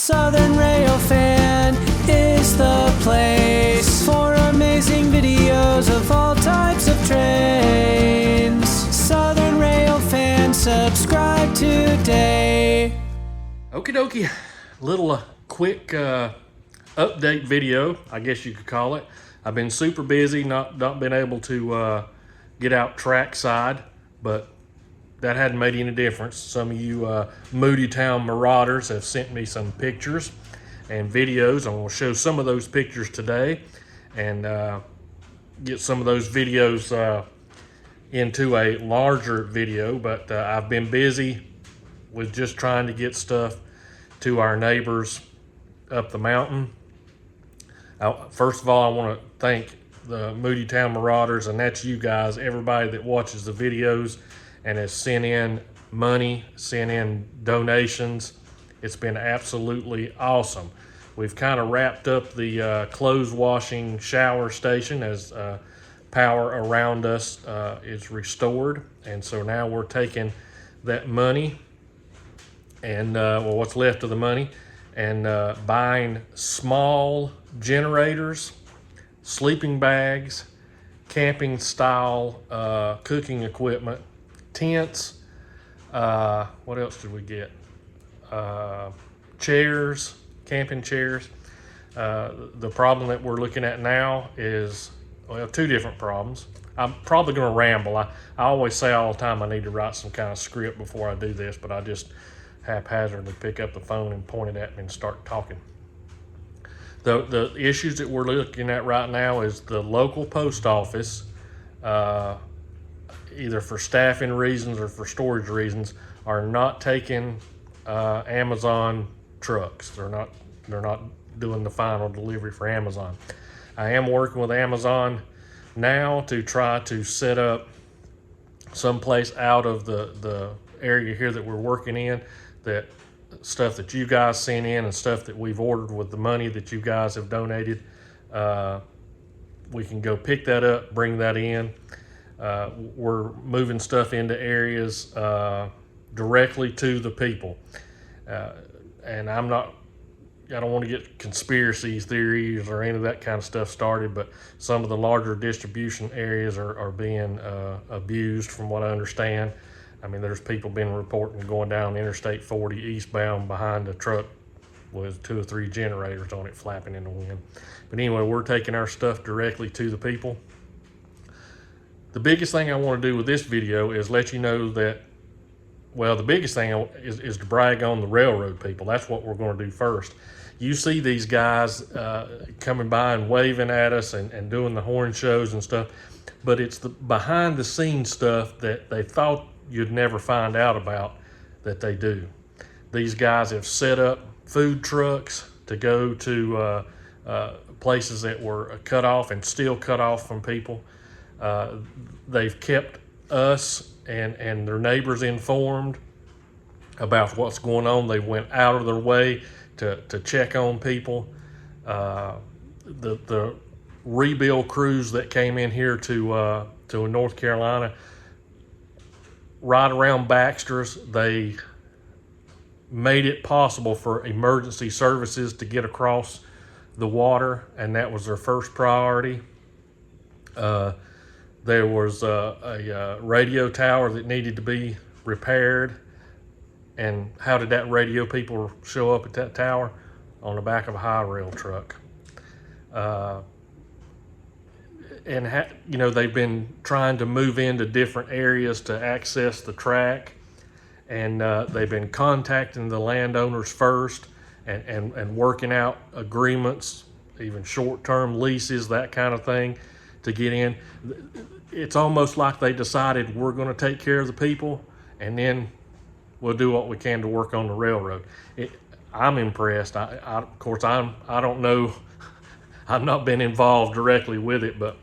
Southern Rail Fan is the place for amazing videos of all types of trains. Southern Rail Fan, subscribe today. Okie dokie, little quick update video, I guess you could call it. I've been super busy, not been able to get out trackside, but that hadn't made any difference. Some of you Moody Town Marauders have sent me some pictures and videos. I'm going to show some of those pictures today and get some of those videos into a larger video, but I've been busy with just trying to get stuff to our neighbors up the mountain. First of all, I want to thank the Moody Town Marauders, and that's you guys, everybody that watches the videos and has sent in money, sent in donations. It's been absolutely awesome. We've kind of wrapped up the clothes washing shower station as power around us is restored. And so now we're taking that money and well, what's left of the money, and buying small generators, sleeping bags, camping style cooking equipment, tents, what else did we get? Chairs, camping chairs. The problem that we're looking at now is, well, two different problems. I'm probably going to ramble. I always say all the time I need to write some kind of script before I do this, but I just haphazardly pick up the phone and point it at me and start talking. The issues that we're looking at right now is the local post office, either for staffing reasons or for storage reasons, are not taking Amazon trucks. They're not doing the final delivery for Amazon. I am working with Amazon now to try to set up someplace out of the area here that we're working in, that stuff that you guys sent in and stuff that we've ordered with the money that you guys have donated, we can go pick that up, bring that in. We're moving stuff into areas directly to the people. And I don't want to get conspiracy theories or any of that kind of stuff started, but some of the larger distribution areas are being abused from what I understand. I mean, there's people been reporting going down Interstate 40 eastbound behind a truck with 2 or 3 generators on it flapping in the wind. But anyway, we're taking our stuff directly to the people. The biggest thing I want to do with this video is let you know that, well, the biggest thing is to brag on the railroad people. That's what we're going to do first. You see these guys coming by and waving at us and doing the horn shows and stuff, but it's the behind the scenes stuff that they thought you'd never find out about that they do. These guys have set up food trucks to go to places that were cut off and still cut off from people. They've kept us and their neighbors informed about what's going on. They went out of their way to check on people. The rebuild crews that came in here to North Carolina, right around Baxter's, they made it possible for emergency services to get across the water, and that was their first priority. There was a radio tower that needed to be repaired. And how did that radio people show up at that tower? On the back of a high rail truck. You know, they've been trying to move into different areas to access the track. And they've been contacting the landowners first and working out agreements, even short-term leases, that kind of thing, to get in. It's almost like they decided we're going to take care of the people, and then we'll do what we can to work on the railroad. I'm impressed. Of course, I don't know. I've not been involved directly with it, but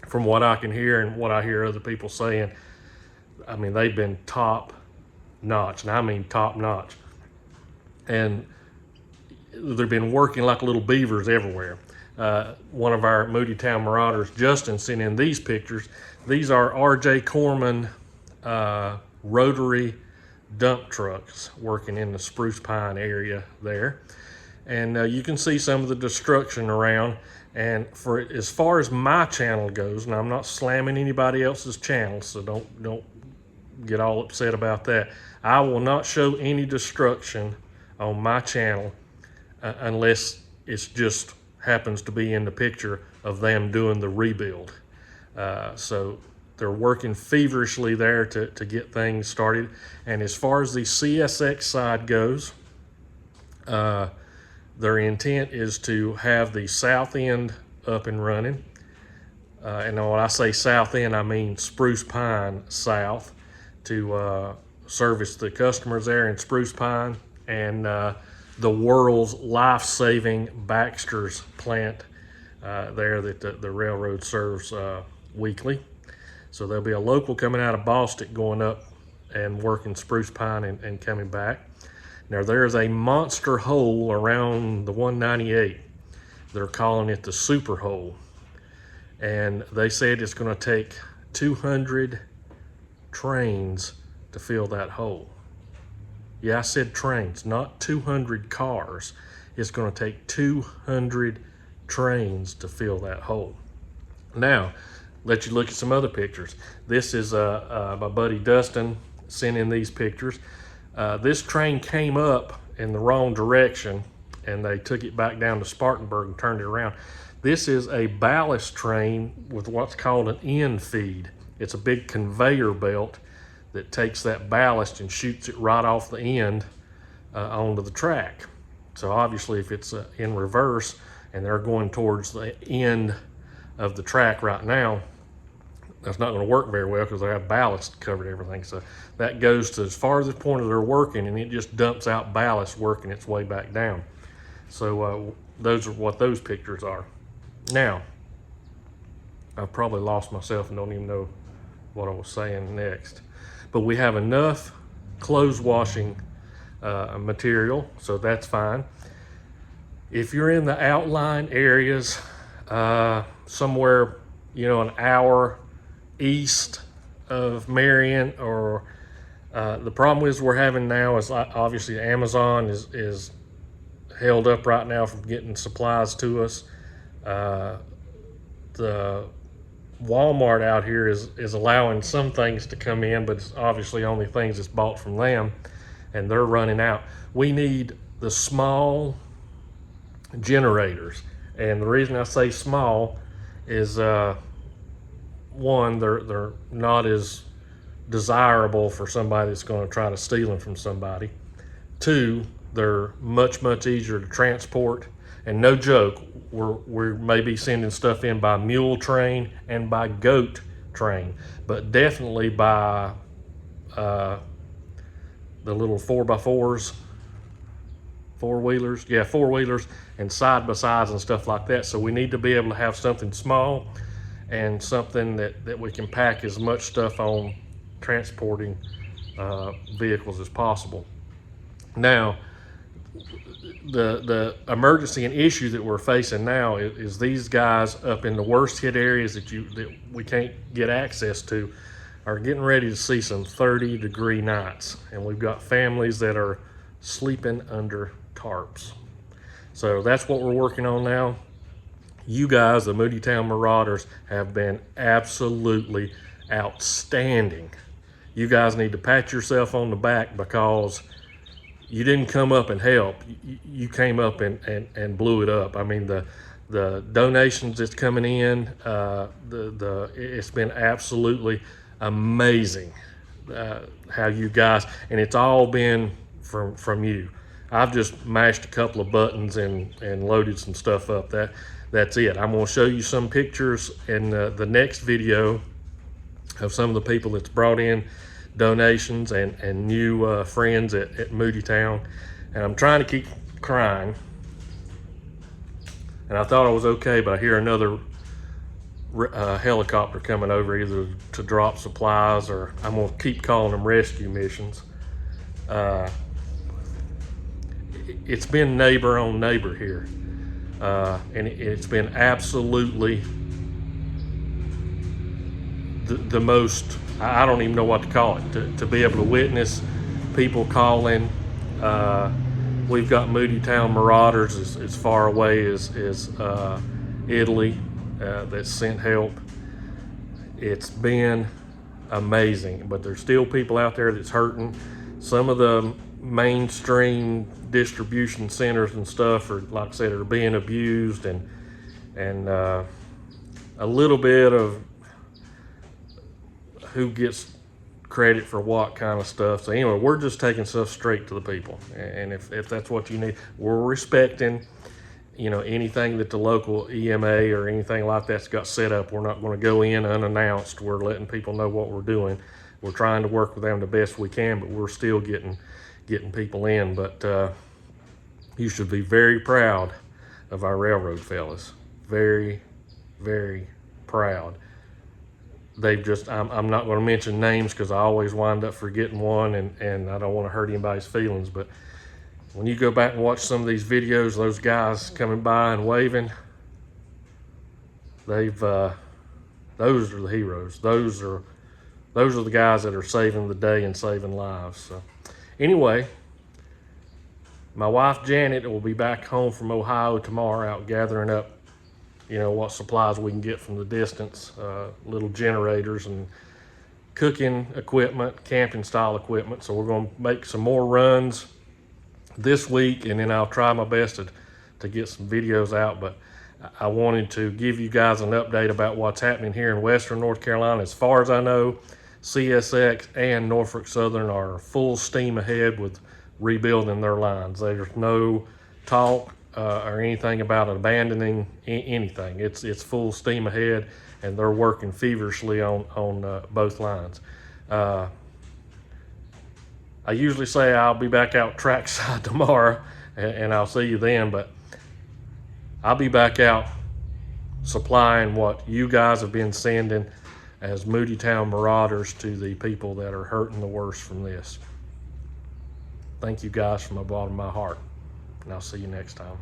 from what I can hear and what I hear other people saying, I mean, they've been top notch, and I mean top notch. And they've been working like little beavers everywhere. One of our Moody Town Marauders, Justin, sent in these pictures. These are R.J. Corman rotary dump trucks working in the Spruce Pine area there. And you can see some of the destruction around. And for as far as my channel goes, and I'm not slamming anybody else's channel, so don't get all upset about that. I will not show any destruction on my channel unless it's just happens to be in the picture of them doing the rebuild. So they're working feverishly there to get things started. And as far as the CSX side goes, their intent is to have the south end up and running. And when I say south end, I mean Spruce Pine south, to service the customers there in Spruce Pine, and the world's life-saving Baxter's plant there that the railroad serves weekly. So there'll be a local coming out of Boston going up and working Spruce Pine and coming back. Now there's a monster hole around the 198. They're calling it the super hole. And they said it's gonna take 200 trains to fill that hole. Yeah, I said trains, not 200 cars. It's gonna take 200 trains to fill that hole. Now, let you look at some other pictures. This is my buddy Dustin sent in these pictures. This train came up in the wrong direction and they took it back down to Spartanburg and turned it around. This is a ballast train with what's called an end feed. It's a big conveyor belt that takes that ballast and shoots it right off the end onto the track. So obviously if it's in reverse and they're going towards the end of the track right now, that's not going to work very well because they have ballast covered everything. So that goes to as far as the point of their working, and it just dumps out ballast working its way back down. So those are what those pictures are. Now, I've probably lost myself and don't even know what I was saying next. But we have enough clothes washing material, so that's fine. If you're in the outlying areas, somewhere, an hour east of Marion, or the problem is we're having now is obviously Amazon is held up right now from getting supplies to us. The Walmart out here is allowing some things to come in, but it's obviously only things that's bought from them, and they're running out. We need the small generators, and the reason I say small is one, they're not as desirable for somebody that's going to try to steal them from somebody. Two, they're much easier to transport, and no joke, we're maybe sending stuff in by mule train and by goat train, but definitely by the little 4x4s, four-wheelers and side-by-sides and stuff like that. So we need to be able to have something small and something that we can pack as much stuff on transporting vehicles as possible. Now, the emergency and issue that we're facing now is these guys up in the worst hit areas that we can't get access to are getting ready to see some 30-degree nights, and we've got families that are sleeping under tarps. So that's what we're working on now. You guys, the Moody Town Marauders, have been absolutely outstanding. You guys need to pat yourself on the back because you didn't come up and help. You came up and blew it up. I mean, the donations that's coming in, it's been absolutely amazing how you guys, and it's all been from you. I've just mashed a couple of buttons and loaded some stuff up. That's it. I'm going to show you some pictures in the next video of some of the people that's brought in donations and new friends at Moody Town. And I'm trying to keep crying. And I thought I was okay, but I hear another helicopter coming over, either to drop supplies, or I'm going to keep calling them rescue missions. It's been neighbor on neighbor here. And it's been absolutely the most, I don't even know what to call it, to be able to witness people calling. We've got Moodytown Marauders as far away as Italy that sent help. It's been amazing, but there's still people out there that's hurting. Some of the mainstream distribution centers and stuff are, like I said, are being abused, and a little bit of who gets credit for what kind of stuff. So anyway, we're just taking stuff straight to the people, and if that's what you need, we're respecting, you know, anything that the local EMA or anything like that's got set up. We're not going to go in unannounced. We're letting people know what we're doing. We're trying to work with them the best we can, but we're still getting people in. But you should be very proud of our railroad fellas. Very, very proud. They've just, I'm not going to mention names because I always wind up forgetting one, and I don't want to hurt anybody's feelings, but when you go back and watch some of these videos, those guys coming by and waving, those are the heroes. Those are the guys that are saving the day and saving lives. So anyway, my wife Janet will be back home from Ohio tomorrow, out gathering up, you know, what supplies we can get from the distance, little generators and cooking equipment, camping style equipment. So we're going to make some more runs this week, and then I'll try my best to get some videos out. But I wanted to give you guys an update about what's happening here in Western North Carolina. As far as I know, CSX and Norfolk Southern are full steam ahead with rebuilding their lines. There's no talk or anything about abandoning anything. It's full steam ahead, and they're working feverishly on both lines. I usually say I'll be back out trackside tomorrow, and I'll see you then, but I'll be back out supplying what you guys have been sending as Moodytown Marauders to the people that are hurting the worst from this. Thank you guys from the bottom of my heart, and I'll see you next time.